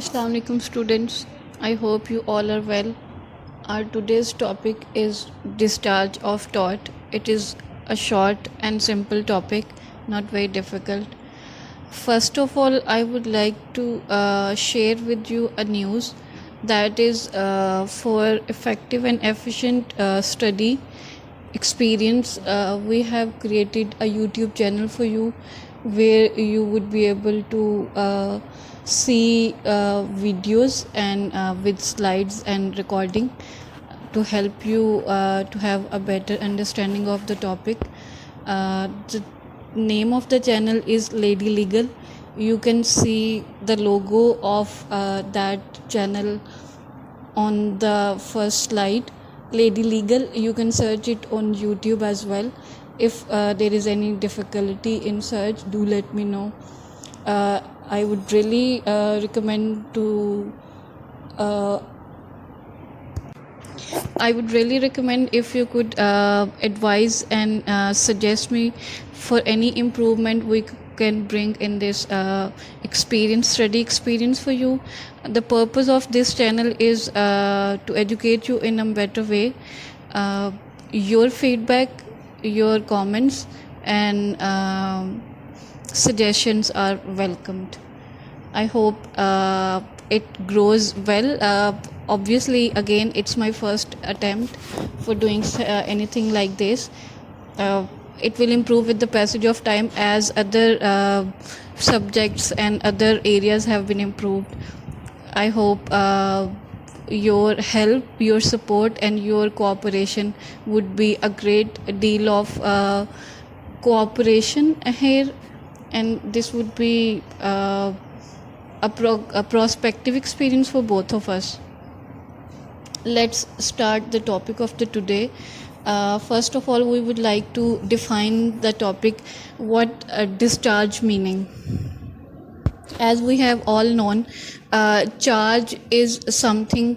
Assalamu alaikum students. I hope you all are well. Our today's topic is discharge of tort. It is a short and simple topic, not very difficult. First of all, I would like to share with you a news that is for effective and efficient study experience. We have created a YouTube channel for you where you would be able to see videos and with slides and recording to help you to have a better understanding of the topic. The name of the channel is Lady Legal. You can see the logo of that channel on the first slide. Lady Legal, you can search it on YouTube as well. If there is any difficulty in search, do let me know. I would really recommend to I would really recommend if you could advise and suggest me for any improvement we can bring in this study experience for you. The purpose of this channel is to educate you in a better way. Your feedback, your comments, and suggestions are welcomed. I hope it grows well. Obviously, again, it's my first attempt for doing anything like this. It will improve with the passage of time as other subjects and other areas have been improved. I hope your help, your support, and your cooperation would be a great deal of cooperation here, and this would be a prospective experience for both of us. Let's start the topic of the today. First of all, we would like to define the topic, what discharge meaning. As we have all known, charge is something,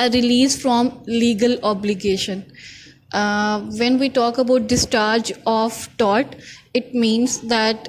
a release from legal obligation. When we talk about discharge of tort, it means that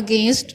against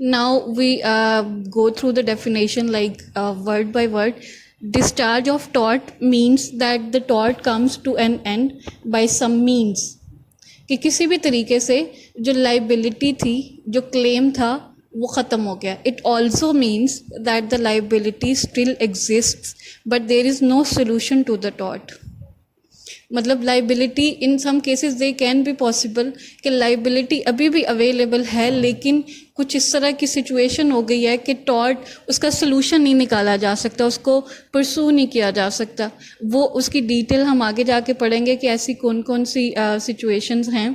Now we go through the definition like word by word. Discharge of tort means that the tort comes to an end by some means. کہ کسی بھی طریقے سے جو liability تھی, جو کلیم تھا, وہ ختم ہو گیا. It also means that the liability still exists but there is no solution to the tort. مطلب liability in some cases they can be possible کہ لائبلٹی ابھی بھی اویلیبل ہے, لیکن کچھ اس طرح کی سچویشن ہو گئی ہے کہ ٹارٹ اس کا سلوشن نہیں نکالا جا سکتا, اس کو پرسو نہیں کیا جا سکتا. وہ اس کی ڈیٹیل ہم آگے جا کے پڑھیں گے کہ ایسی کون کون سی سچویشنز ہیں.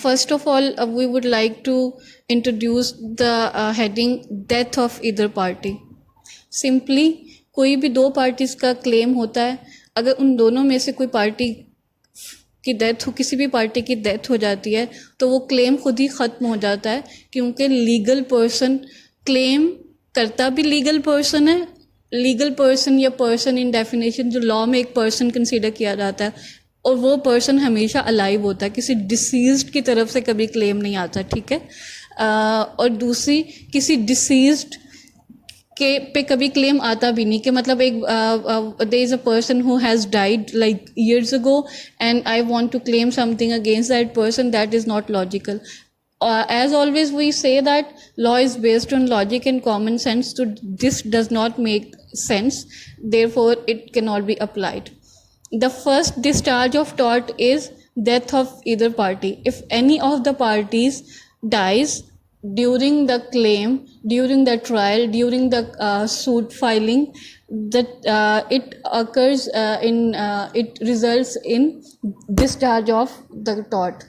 First of all we would like to introduce the heading death of other party. Simply کوئی بھی دو پارٹیز کا کلیم ہوتا ہے, اگر ان دونوں میں سے کوئی پارٹی کی ڈیتھ ہو, کسی بھی پارٹی کی ڈیتھ ہو جاتی ہے تو وہ کلیم خود ہی ختم ہو جاتا ہے, کیونکہ لیگل پرسن کلیم کرتا بھی لیگل پرسن ہے. لیگل پرسن یا پرسن ان ڈیفینیشن جو لاء میں ایک پرسن کنسیڈر کیا جاتا ہے, اور وہ پرسن ہمیشہ الائیو ہوتا ہے, کسی ڈیسیزڈ کی طرف سے کبھی کلیم نہیں آتا. ٹھیک ہے. اور دوسری, کسی ڈیسیزڈ کے پہ کبھی کلیم آتا بھی نہیں, کہ مطلب ایک there is a person who has died like years ago and I want to claim something against that person. That is not logical. As always we say that law is based on logic and common sense, so this does not make sense, therefore it cannot be applied. The first discharge of tort is death of either party. If any of the parties dies, during the claim, during the trial, during the suit filing, that it occurs it results in discharge of the tort.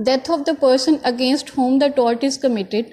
Death of the person against whom the tort is committed,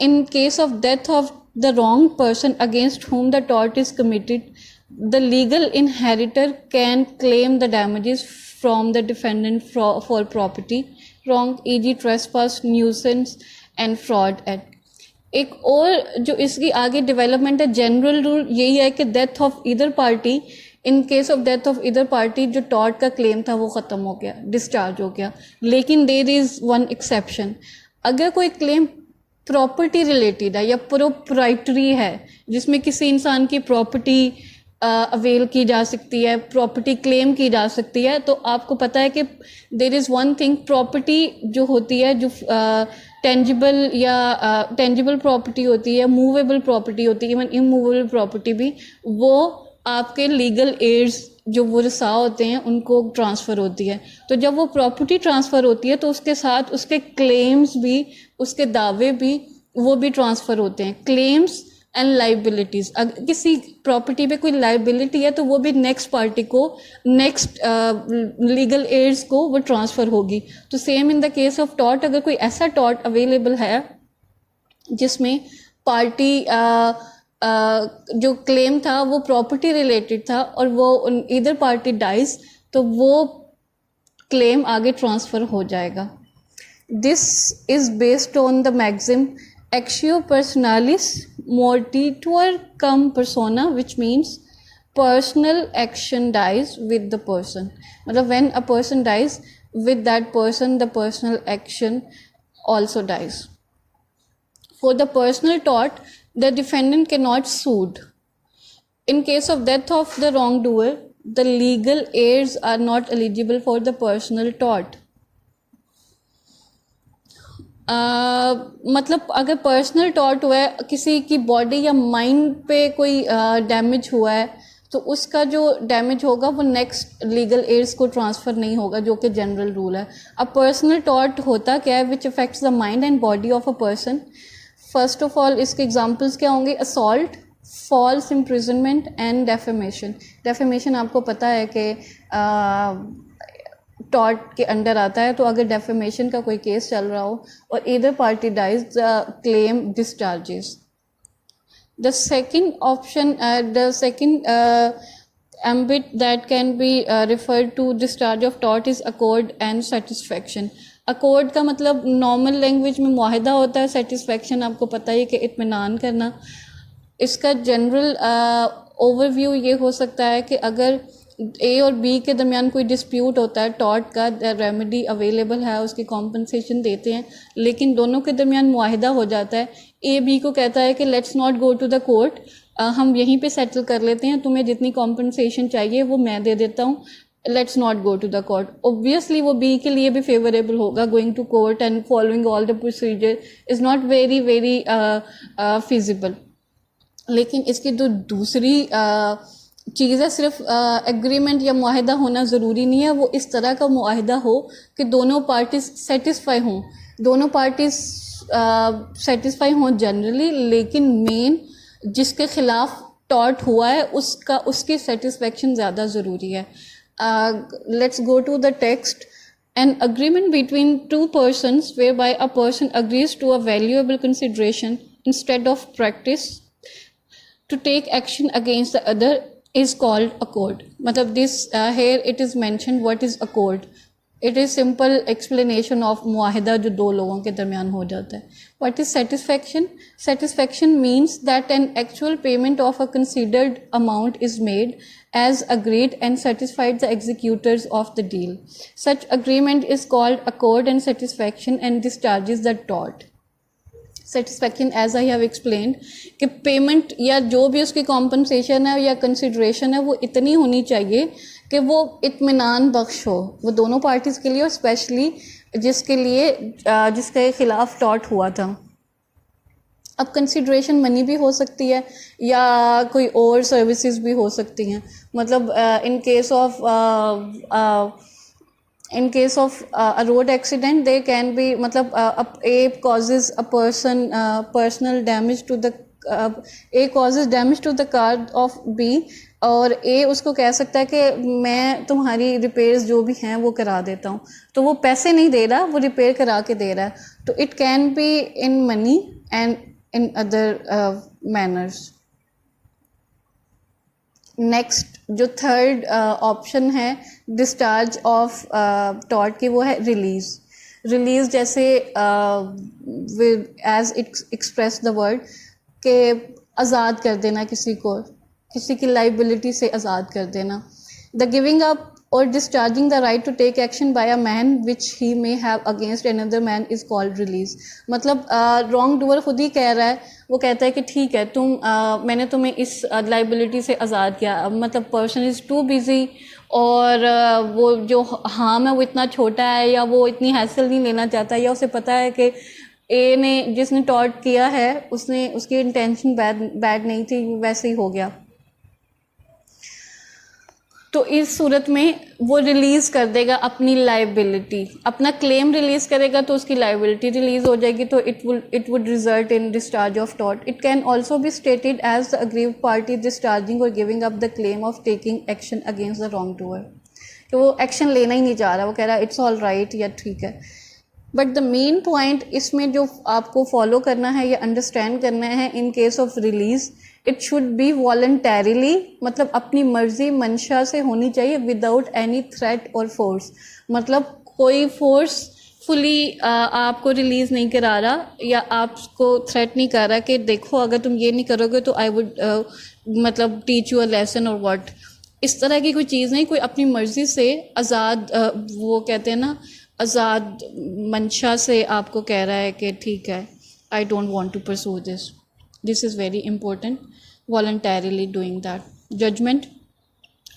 in case of death of the wrong person against whom the tort is committed, the legal inheritor can claim the damages from the defendant for property wrong, e.g. trespass, nuisance and fraud act. ایک اور جو اس کی آگے development ہے, general rule یہی ہے کہ death of other party, in case of death of other party جو ٹارٹ کا کلیم تھا وہ ختم ہو گیا, ڈسچارج ہو گیا. لیکن دیر از ون ایکسیپشن, اگر کوئی کلیم پراپرٹی ریلیٹڈ ہے یا پروپرائٹری ہے, جس میں کسی انسان کی پراپرٹی اویل کی جا سکتی ہے, پراپرٹی کلیم کی جا سکتی ہے, تو آپ کو پتہ ہے کہ دیر از ون تھنگ, پراپرٹی جو ہوتی ہے, جو ٹینجیبل یا ٹینجیبل پراپرٹی ہوتی ہے, موویبل پراپرٹی ہوتی ہے, ایون اموویبل پراپرٹی بھی, وہ آپ کے لیگل ایڈز جو ورثاء ہوتے ہیں ان کو ٹرانسفر ہوتی ہے. تو جب وہ پراپرٹی ٹرانسفر ہوتی ہے تو اس کے ساتھ اس کے کلیمز بھی, اس کے دعوے بھی, وہ بھی ٹرانسفر ہوتے ہیں. کلیمز اینڈ لائبلٹیز, اگر کسی پراپرٹی پہ کوئی لائبلٹی ہے تو وہ بھی نیکسٹ پارٹی کو, نیکسٹ لیگل ایڈز کو وہ ٹرانسفر ہوگی. تو same in the case of tarot, اگر کوئی ایسا ٹارٹ اویلیبل ہے جس میں پارٹی جو کلیم تھا وہ پراپرٹی ریلیٹڈ تھا اور وہ ادھر پارٹی ڈائز, تو وہ کلیم آگے ٹرانسفر ہو جائے گا. This is based on the maxim ایکشیو پرسنالس mortitur cum persona, which means personal action dies with the person. مطلب when a person dies, with that person the personal action also dies. For the personal tort, the defendant cannot sue. In case of death of the wrongdoer, the legal heirs are not eligible for the personal tort. مطلب اگر personal tarot ہوا ہے, کسی کی body یا mind پہ کوئی damage ہوا ہے, تو اس کا جو ڈیمیج ہوگا وہ نیکسٹ لیگل ایڈز کو ٹرانسفر نہیں ہوگا, جو کہ جنرل رول ہے. اب پرسنل ٹارٹ ہوتا کیا ہے, which affects the mind and body of a person. First of all اس کے ایگزامپلس کیا ہوں گے, assault, false imprisonment and defamation. Defamation آپ کو پتہ ہے کہ ٹارٹ کے انڈر آتا ہے, تو اگر ڈیفیمیشن کا کوئی کیس چل رہا ہو اور ادھر party dies, the claim discharges. The second option, the second ambit that can be referred to discharge of tort is accord and satisfaction. accord کا مطلب نارمل لینگویج میں معاہدہ ہوتا ہے, سیٹسفیکشن آپ کو پتہ ہے کہ اطمینان کرنا. اس کا جنرل اوور ویو یہ ہو سکتا ہے کہ اگر اے اور بی کے درمیان کوئی ڈسپیوٹ ہوتا ہے ٹارٹ کا, ریمیڈی اویلیبل ہے, اس کی کمپنسیشن دیتے ہیں, لیکن دونوں کے درمیان معاہدہ ہو جاتا ہے. اے بی کو کہتا ہے کہ let's not go to the court, ہم یہیں پہ سیٹل کر لیتے ہیں, تمہیں جتنی کمپنسیشن چاہیے وہ میں دے دیتا ہوں, let's not go to the court. Obviously وہ بی کے لیے بھی فیوریبل ہوگا, going to court and following all the procedure is not very feasible. لیکن اس کی جو دوسری چیز ہے, صرف ایگریمنٹ یا معاہدہ ہونا ضروری نہیں ہے, وہ اس طرح کا معاہدہ ہو کہ دونوں پارٹیز سیٹسفائی ہوں, دونوں پارٹیز سیٹسفائی ہوں جنرلی, لیکن مین جس کے خلاف ٹارٹ ہوا ہے اس کی سیٹسفیکشن زیادہ ضروری ہے. Let's go to the text. An agreement between two persons whereby a person agrees to a valuable consideration instead of practice to take action against the other is called accord. matlab this here it is mentioned what is accord. It is simple explanation of معاہدہ جو دو لوگوں کے درمیان ہو جاتا ہے. What is satisfaction? Satisfaction means that an actual payment of a considered amount is made as agreed and satisfied the executors of the deal. Such agreement is called accord and satisfaction and discharges the tort. Satisfaction as I have explained کہ payment یا جو بھی اس کی compensation ہے یا consideration ہے وہ اتنی ہونی چاہیے کہ وہ اطمینان بخش ہو، وہ دونوں پارٹیز کے لیے، اور اسپیشلی جس کے خلاف ٹارٹ ہوا تھا. اب کنسیڈریشن منی بھی ہو سکتی ہے یا کوئی اور سروسز بھی ہو سکتی ہیں. مطلب ان case of a road accident there can be مطلب A causes a personal damage to the A causes damage to the car of B اور A اس کو کہہ سکتا ہے کہ میں تمہاری ریپیئرز جو بھی ہیں وہ کرا دیتا ہوں، تو وہ پیسے نہیں دے رہا، وہ ریپیئر کرا کے دے رہا ہے. تو it can be in money and in other manners. Next جو تھرڈ آپشن ہے ڈسچارج آف ٹارٹ کی، وہ ہے ریلیز جیسے ایز ایکسپریس دا ورڈ کہ آزاد کر دینا کسی کی لائبلٹی سے آزاد کر دینا. دا گیونگ اپ اور discharging the right to take action by a man which he may have against another man is called release. مطلب رانگ ڈوور خود ہی کہہ رہا ہے، وہ کہتا ہے کہ ٹھیک ہے میں نے تمہیں اس لائبلٹی سے آزاد کیا. مطلب پرسن از ٹو بزی اور وہ جو ہارم ہے وہ اتنا چھوٹا ہے یا وہ اتنی ہیسل نہیں لینا چاہتا، یا اسے پتہ ہے کہ اے نے جس نے ٹارٹ کیا ہے اس کی انٹینشن بیڈ نہیں تھی، ویسے ہی ہو گیا. تو اس صورت میں وہ ریلیز کر دے گا اپنی لائبلٹی، اپنا کلیم ریلیز کرے گا تو اس کی لائبلٹی ریلیز ہو جائے گی. تو it would result in discharge of tort. It can also be stated as the aggrieved party discharging or giving up the claim of taking action against the wrongdoer. کہ وہ action لینا ہی نہیں چاہ رہا، وہ کہہ رہا ہے اٹس آل رائٹ یا ٹھیک ہے. بٹ دا مین پوائنٹ اس میں جو آپ کو فالو کرنا ہے یا انڈرسٹینڈ کرنا ہے in case of release, it should be voluntarily, مطلب اپنی مرضی منشا سے ہونی چاہیے وداؤٹ اینی تھریٹ اور فورس. مطلب کوئی فورس فلی آپ کو ریلیز نہیں کرا رہا یا آپ کو تھریٹ نہیں کر رہا کہ دیکھو اگر تم یہ نہیں کرو گے تو آئی وڈ مطلب ٹیچ یو اے لیسن اور واٹ. اس طرح کی کوئی چیز نہیں، کوئی اپنی مرضی سے آزاد وہ کہتے ہیں نا آزاد منشا سے آپ کو کہہ رہا ہے کہ ٹھیک ہے I don't want to pursue this is very important. voluntarily doing that. Judgment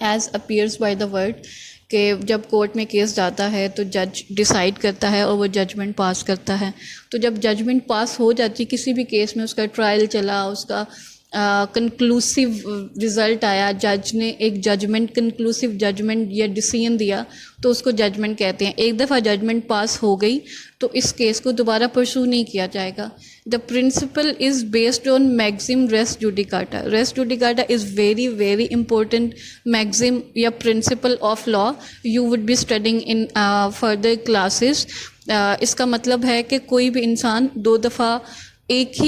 as appears by the word کہ جب کورٹ میں کیس جاتا ہے تو جج ڈیسائیڈ کرتا ہے اور وہ ججمنٹ پاس کرتا ہے. تو جب ججمنٹ پاس ہو جاتی کسی بھی کیس میں، اس کا ٹرائل چلا، اس کا کنکلوسیو رزلٹ آیا، جج نے ایک ججمنٹ کنکلوسیو ججمنٹ یا ڈیسیژن دیا تو اس کو ججمنٹ کہتے ہیں. ایک دفعہ ججمنٹ پاس ہو گئی تو اس کیس کو دوبارہ پرسو نہیں کیا جائے گا. The principle is based on maxim ریس جوڈیکاٹا. ریس جوڈیکاٹا is very very important maxim یا principle of law. You would be studying in further classes. اس کا مطلب ہے کہ کوئی بھی انسان دو دفعہ ایک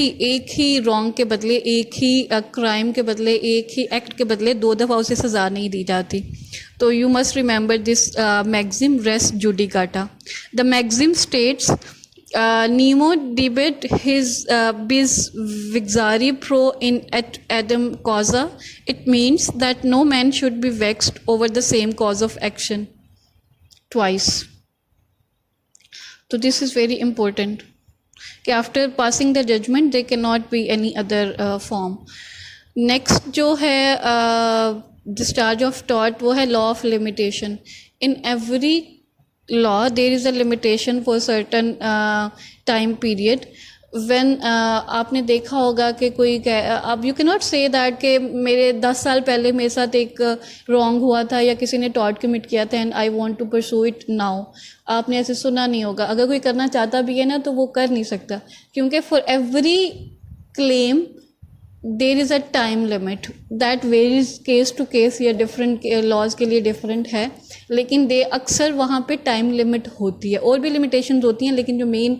ہی رانگ کے بدلے، ایک ہی کرائم کے بدلے، ایک ہی ایکٹ کے بدلے دو دفعہ اسے سزا نہیں دی جاتی. تو you must remember this maxim ریس جوڈیکاٹا. The maxim states Nemo debet his bis vixari pro in et adem causa. It means that no man should be vexed over the same cause of action twice. So this is very important کہ after passing the judgment there cannot be any other form. Next جو ہے discharge of tort وہ ہے law of limitation. In every law there is a limitation for certain time period when آپ نے دیکھا ہوگا کہ کوئی اب یو کی ناٹ سے دیٹ کہ میرے 10 سال پہلے میرے ساتھ ایک رانگ ہوا تھا یا کسی نے ٹارٹ کمٹ کیا تھا and I want to pursue it now. آپ نے ایسے سنا نہیں ہوگا. اگر کوئی کرنا چاہتا بھی ہے نا تو وہ کر نہیں سکتا کیونکہ for every claim there is a time limit that varies case to case یا ڈفرینٹ لاز کے لیے ڈفرینٹ ہے، لیکن اکثر وہاں پہ ٹائم لمٹ ہوتی ہے. اور بھی لمیٹیشنز ہوتی ہیں لیکن جو مین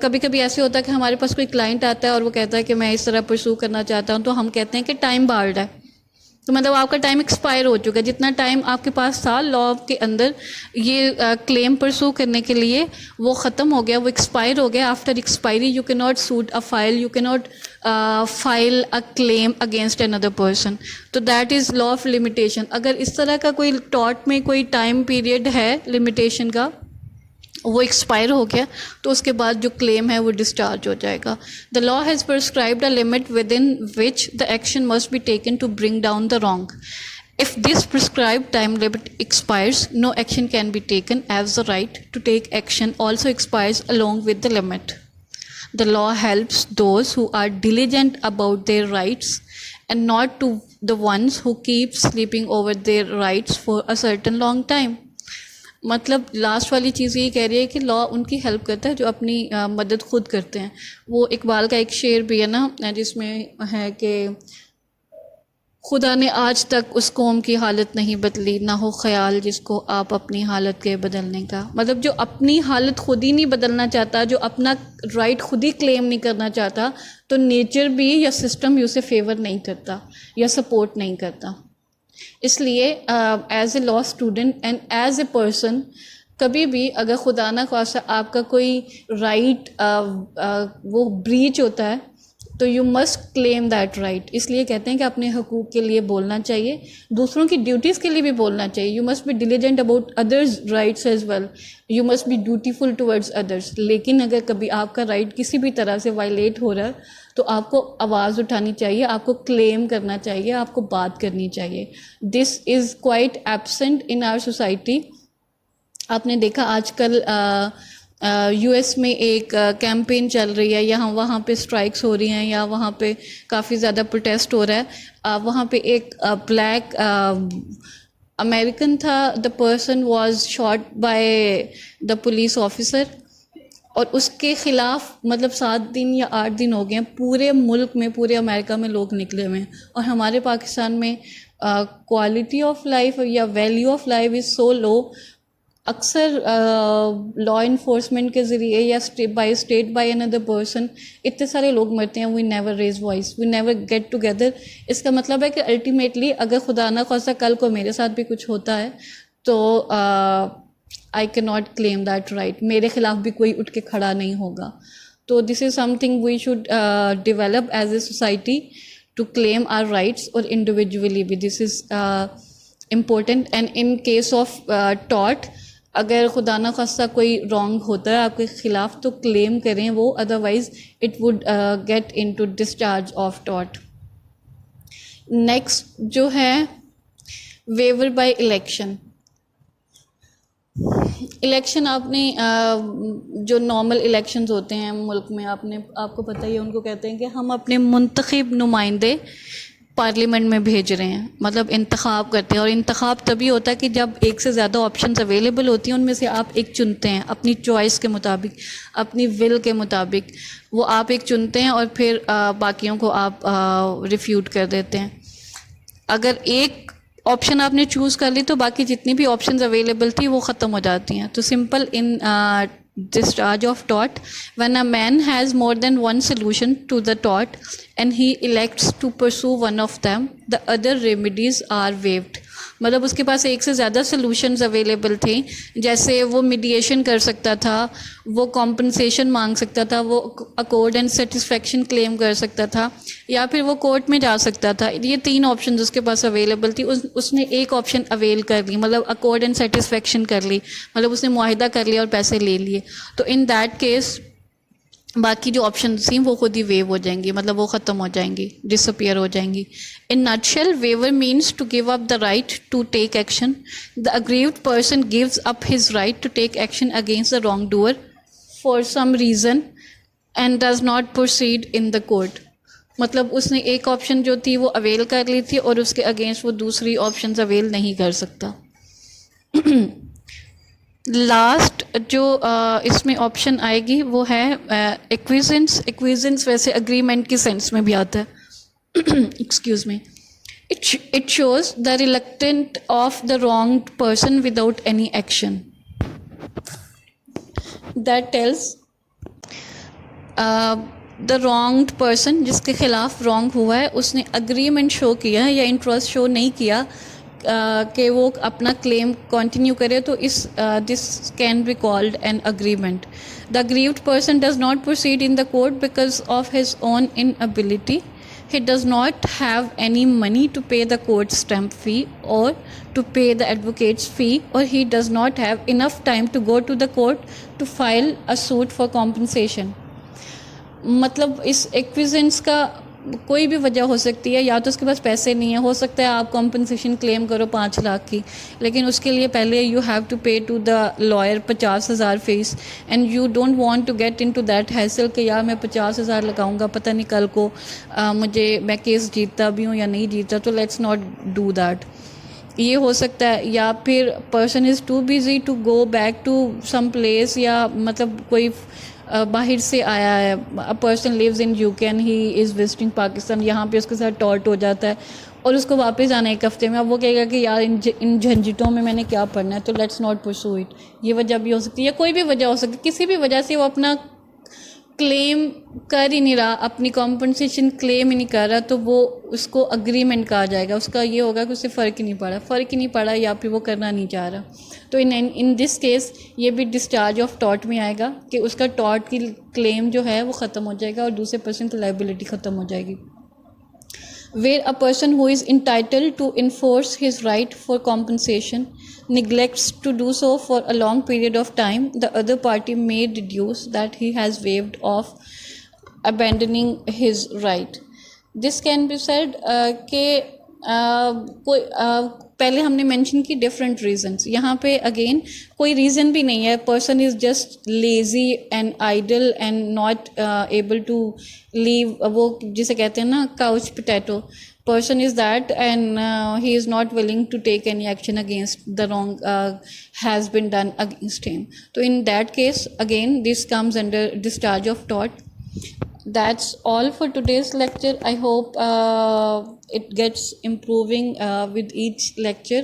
کبھی کبھی ایسے ہوتا ہے کہ ہمارے پاس کوئی کلائنٹ آتا ہے اور وہ کہتا ہے کہ میں اس طرح پرسو کرنا چاہتا ہوں تو ہم کہتے ہیں کہ ٹائم بارڈ ہے. تو مطلب آپ کا ٹائم ایکسپائر ہو چکا ہے، جتنا ٹائم آپ کے پاس تھا لا کے اندر یہ کلیم پرسو کرنے کے لیے وہ ختم ہو گیا، وہ ایکسپائر ہو گیا. After expiry you can not suit a file, you can not file a claim against another person. تو that is law of limitation. اگر اس طرح کا کوئی ٹارٹ میں کوئی ٹائم پیریڈ ہے لمیٹیشن کا وہ ایکسپائر ہو گیا تو اس کے بعد جو کلیم ہے وہ ڈسچارج ہو جائے گا. The law has prescribed a limit within which the action must be taken to bring down the wrong. If this prescribed time limit expires, no action can be taken, as the right to take action also expires along with the limit. The law helps those who are diligent about their rights and not to the ones who keep sleeping over their rights for a certain long time. مطلب last والی چیز یہ کہہ رہی ہے کہ لا ان کی help کرتا ہے جو اپنی مدد خود کرتے ہیں. وہ اقبال کا ایک شعر بھی ہے نا جس میں ہے کہ خدا نے آج تک اس قوم کی حالت نہیں بدلی، نہ ہو خیال جس کو آپ اپنی حالت کے بدلنے کا. مطلب جو اپنی حالت خود ہی نہیں بدلنا چاہتا، جو اپنا رائٹ خود ہی کلیم نہیں کرنا چاہتا، تو نیچر بھی یا سسٹم بھی اسے فیور نہیں کرتا یا سپورٹ نہیں کرتا. اس لیے as a law student and as a person کبھی بھی اگر خدا نہ خواستہ آپ کا کوئی رائٹ وہ بریچ ہوتا ہے تو you must claim that right. اس لیے کہتے ہیں کہ اپنے حقوق کے لیے بولنا چاہیے، دوسروں کی ڈیوٹیز کے لیے بھی بولنا چاہیے. You must be diligent about others rights as well, you must be dutiful towards others. لیکن اگر کبھی آپ کا رائٹ کسی بھی طرح سے وائلیٹ ہو رہا ہے تو آپ کو آواز اٹھانی چاہیے، آپ کو کلیم کرنا چاہیے، آپ کو بات کرنی چاہیے. This is quite absent in our society. آپ نے دیکھا آج کل یو ایس میں ایک کیمپین چل رہی ہے، یہاں وہاں پہ اسٹرائکس ہو رہی ہیں یا وہاں پہ کافی زیادہ پروٹیسٹ ہو رہا ہے. وہاں پہ ایک بلیک امیریکن تھا، the person was shot by the police officer, اور اس کے خلاف مطلب 7 دن یا 8 دن ہو گئے ہیں پورے ملک میں، پورے امریکہ میں لوگ نکلے ہوئے ہیں. اور ہمارے پاکستان میں کوالٹی آف لائف یا value of life is so low. اکثر لا انفورسمنٹ کے ذریعے یا by state by another person اتنے سارے لوگ مرتے ہیں. We never raise voice, we never get together. اس کا مطلب ہے کہ الٹیمیٹلی اگر خدا نہ خواستہ کل کو میرے ساتھ بھی کچھ ہوتا ہے تو آئی کی ناٹ کلیم دیٹ رائٹ. میرے خلاف بھی کوئی اٹھ کے کھڑا نہیں ہوگا. تو this is something we should develop as a society to claim our rights, اور انڈیویجولی بھی this is important. And in case of ٹاٹ، اگر خدا نہ خواستہ کوئی رانگ ہوتا ہے آپ کے خلاف تو کلیم کریں وہ، otherwise it would get in to discharge of ٹاٹ. نیکسٹ جو ہے ویور بائی الیکشن. الیکشن آپ نے جو نارمل الیکشنز ہوتے ہیں ملک میں، آپ کو پتہ ہی ہے، ان کو کہتے ہیں کہ ہم اپنے منتخب نمائندے پارلیمنٹ میں بھیج رہے ہیں، مطلب انتخاب کرتے ہیں. اور انتخاب تبھی ہوتا ہے کہ جب ایک سے زیادہ آپشنز اویلیبل ہوتی ہیں، ان میں سے آپ ایک چنتے ہیں اپنی چوائس کے مطابق، اپنی ول کے مطابق. وہ آپ ایک چنتے ہیں اور پھر باقیوں کو آپ ریفیوٹ کر دیتے ہیں. اگر ایک آپشن آپ نے چوز کر لی تو باقی جتنی بھی آپشنز اویلیبل تھی وہ ختم ہو جاتی ہیں. تو simple in discharge of tort, when a man has more than one solution to the tort and he elects to pursue one of them, the other remedies are waived. مطلب اس کے پاس ایک سے زیادہ سلوشنز اویلیبل تھیں، جیسے وہ meditation کر سکتا تھا، وہ کمپنسیشن مانگ سکتا تھا، وہ اکارڈ اینڈ سیٹسفیکشن کلیم کر سکتا تھا، یا پھر وہ کورٹ میں جا سکتا تھا. یہ 3 آپشنز اس کے پاس اویلیبل تھی. اس نے ایک آپشن اویل کر لی، مطلب اکارڈ اینڈ سیٹسفیکشن کر لی، مطلب اس نے معاہدہ کر لیا اور پیسے لے لیے. تو ان دیٹ کیس باقی جو آپشنز تھیں وہ خود ہی ویو ہو جائیں گی، مطلب وہ ختم ہو جائیں گی، ڈس اپیئر ہو جائیں گی. In nutshell, waiver means to give up the right to take action. The aggrieved person gives up his right to take action against the wrong doer for some reason and does not proceed in the court. مطلب اس نے ایک option جو تھی وہ oil کر لی تھی اور اس کے اگینسٹ وہ دوسری آپشنز اویل نہیں کر سکتا. لاسٹ جو اس میں آپشن آئے گی وہ ہے ایکویزنس. ایکویزنس ویسے اگریمنٹ کی سینس میں بھی آتا ہے. Excuse me. It shows the reluctant of the wronged person without any action. That tells the wronged person, جس کے خلاف رانگ ہوا ہے، اس نے اگریمنٹ شو کیا ہے یا انٹرسٹ شو نہیں کیا کہ وہ اپنا کلیم کنٹینیو کرے، تو this can be called an agreement. The aggrieved person does not proceed in the court because of his own inability he does not have any money to pay the court stamp fee or to pay the advocate's fee, or he does not have enough time to go to the court to file a suit for compensation. مطلب اس ایکویزنس کا کوئی بھی وجہ ہو سکتی ہے، یا تو اس کے پاس پیسے نہیں ہیں، ہو سکتا ہے آپ کمپنسیشن کلیم کرو 5 لاکھ کی، لیکن اس کے لیے پہلے you have to pay to the lawyer 50,000 fee, and you don't want to get in to that hassle کہ یار میں 50,000 لگاؤں گا، پتہ نہیں کل کو مجھے میں کیس جیتتا بھی ہوں یا نہیں جیتتا، تو لیٹس ناٹ ڈو دیٹ. یہ ہو سکتا ہے. یا پھر person is too busy to go back to some place, یا مطلب کوئی باہر سے آیا ہے، person lives in U K and he is visiting Pakistan, یہاں پہ اس کے ساتھ ٹارٹ ہو جاتا ہے اور اس کو واپس آنا 1 ہفتے میں. اب وہ کہے گا کہ یار ان جھنجھٹوں میں نے کیا پڑھنا ہے، تو لیٹس ناٹ پرسو اٹ. یہ وجہ بھی ہو سکتی ہے، یا کوئی بھی وجہ ہو سکتی ہے، کسی بھی وجہ سے وہ اپنا کلیم کر ہی نہیں رہا، اپنی کمپنسیشن کلیم ہی نہیں کر رہا، تو وہ اس کو اگریمنٹ کہا جائے گا. اس کا یہ ہوگا کہ اسے فرق ہی نہیں پڑا یا پھر وہ کرنا نہیں چاہ رہا. تو ان دس کیس یہ بھی ڈسچارج آف ٹارٹ میں آئے گا کہ اس کا ٹارٹ کی کلیم جو ہے وہ ختم ہو جائے گا اور دوسرے پرسن کی لائبلٹی ختم ہو جائے گی. Where a person who is entitled to enforce his right for compensation neglects to do so for a long period of time, the other party may deduce that he has waived off abandoning his right. This can be said کہ پہلے ہم نے mention کی different reasons, یہاں پہ again کوئی reason بھی نہیں ہے، person is just lazy and idle and not able to live, وہ جسے کہتے ہیں نا couch potato, person is that, and he is not willing to take any action against the wrong has been done against him. So in that case again this comes under discharge of tort. That's all for today's lecture. I hope it gets improving with each lecture.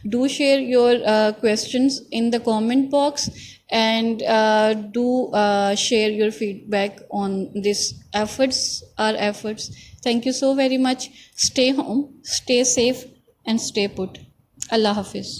Do share your questions in the comment box, and do share your feedback on our efforts. Thank you so very much. Stay home, stay safe, and stay put. Allah Hafiz.